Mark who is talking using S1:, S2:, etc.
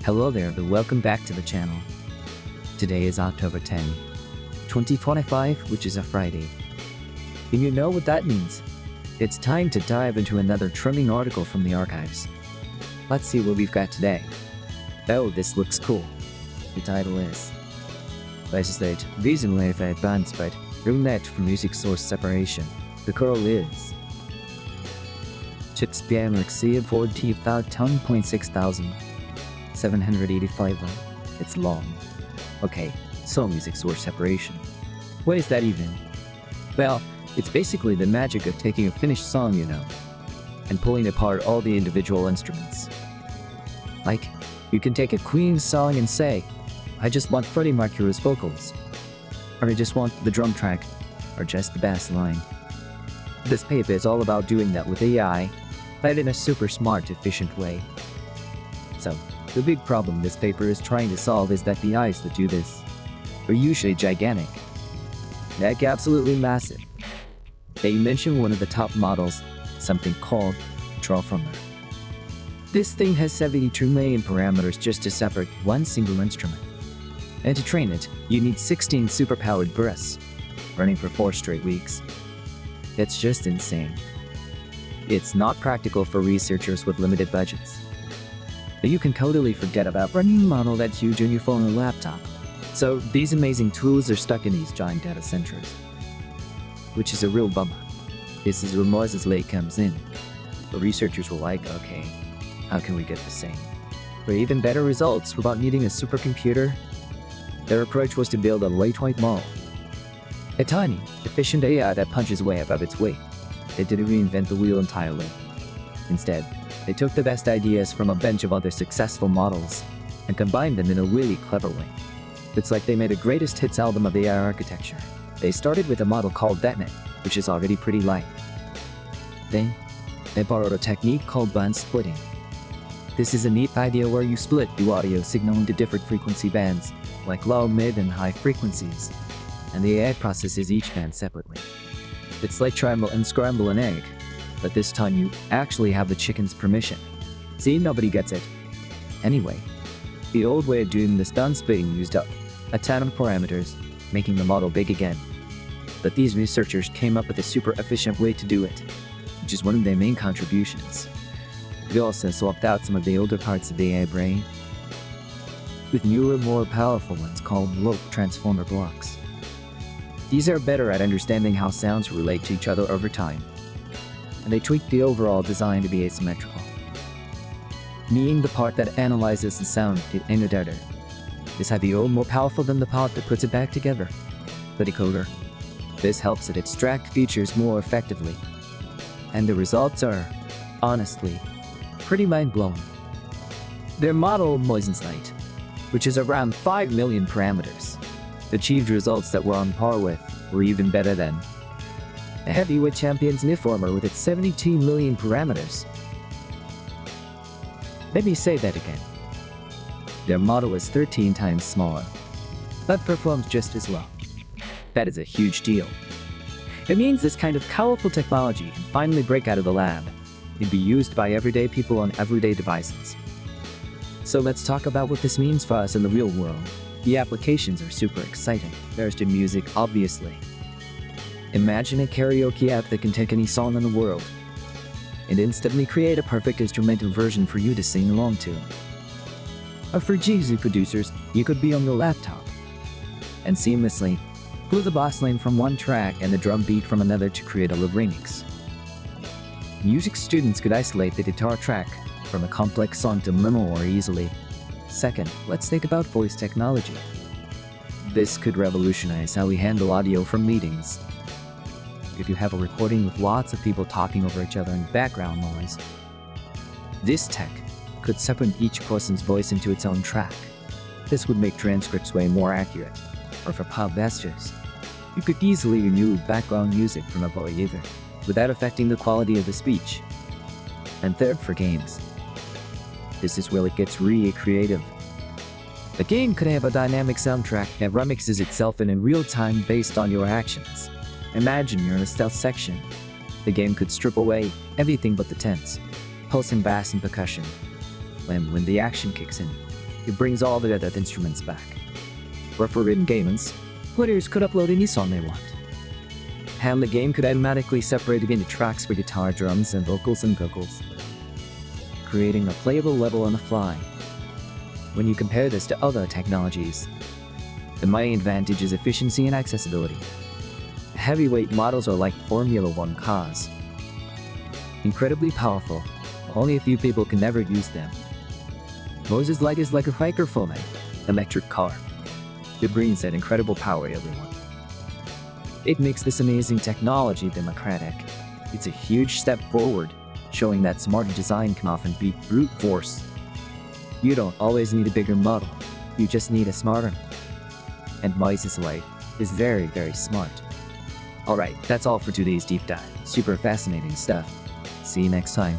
S1: Hello there and welcome back to the channel. Today is October 10, 2025, which is a Friday. And you know what that means? It's time to dive into another trending article from the archives. Let's see what we've got today. Oh, this looks cool. The title is Moises-Light, Revolutionizing advanced by Internet for music source separation. The curl is Chips BM Arxiv 40,000.6,785. It's long. Okay, so music source separation. What is that even? Well, it's basically the magic of taking a finished song, and pulling apart all the individual instruments. Like, you can take a Queen song and say, I just want Freddie Mercury's vocals, or I just want the drum track, or just the bass line. This paper is all about doing that with AI, but in a super smart, efficient way. So, the big problem this paper is trying to solve is that the AIs that do this are usually gigantic. Like absolutely massive. They mention one of the top models, something called Transformer. This thing has 72 million parameters just to separate one single instrument. And to train it, you need 16 superpowered bursts, running for 4 straight weeks. It's just insane. It's not practical for researchers with limited budgets. But you can totally forget about running a model that's huge on your phone or laptop. So these amazing tools are stuck in these giant data centers, which is a real bummer. This is where Moises-Light comes in. The researchers were like, okay, how can we get the same, or even better results without needing a supercomputer? Their approach was to build a lightweight model. A tiny, efficient AI that punches way above its weight. They didn't reinvent the wheel entirely. Instead, they took the best ideas from a bunch of other successful models and combined them in a really clever way. It's like they made a greatest hits album of AI architecture. They started with a model called .NET, which is already pretty light. Then, they borrowed a technique called band splitting. This is a neat idea where you split the audio signal into different frequency bands, like low, mid, and high frequencies, and the AI processes each band separately. It's like try and scramble an egg, but this time you actually have the chicken's permission. See, nobody gets it. Anyway, the old way of doing this band splitting used up a ton of parameters, making the model big again. But these researchers came up with a super efficient way to do it, which is one of their main contributions. They also swapped out some of the older parts of the AI brain with newer, more powerful ones called low transformer blocks. These are better at understanding how sounds relate to each other over time, and they tweaked the overall design to be asymmetrical, meaning the part that analyzes the sound in a data is heavier or more powerful than the part that puts it back together, the decoder. This helps it extract features more effectively, and the results are, honestly, pretty mind-blowing. Their model, Moises-Light, which is around 5 million parameters, achieved results that were on par with, or even better than, a heavyweight champion's Niformer with its 72 million parameters. Let me say that again. Their model is 13 times smaller, but performs just as well. That is a huge deal. It means this kind of powerful technology can finally break out of the lab and be used by everyday people on everyday devices. So let's talk about what this means for us in the real world. The applications are super exciting. There's the music, obviously. Imagine a karaoke app that can take any song in the world and instantly create a perfect instrumental version for you to sing along to. Or for Jeezy producers, you could be on your laptop and seamlessly pull the bass line from one track and the drum beat from another to create a live remix. Music students could isolate the guitar track from a complex song to minimal more easily. Second, let's think about voice technology. This could revolutionize how we handle audio from meetings. If you have a recording with lots of people talking over each other and background noise, this tech could separate each person's voice into its own track. This would make transcripts way more accurate. Or for podcasters, you could easily remove background music from a voice without affecting the quality of the speech. And third, for games. This is where it gets really creative. The game could have a dynamic soundtrack that remixes itself in real time based on your actions. Imagine you're in a stealth section. The game could strip away everything but the tense, pulse and bass and percussion. When the action kicks in, It brings all the other instruments back. Or for written games, players could upload any song they want. And the game could automatically separate it into tracks for guitar, drums, and vocals, creating a playable level on the fly. When you compare this to other technologies, the main advantage is efficiency and accessibility. Heavyweight models are like Formula 1 cars. Incredibly powerful, only a few people can ever use them. Moises-Light is like a microphone, electric car. It brings that incredible power to everyone. It makes this amazing technology democratic. It's a huge step forward, showing that smarter design can often beat brute force. You don't always need a bigger model, you just need a smarter one. And Moises-Light is very, very smart. Alright, that's all for today's deep dive. Super fascinating stuff. See you next time.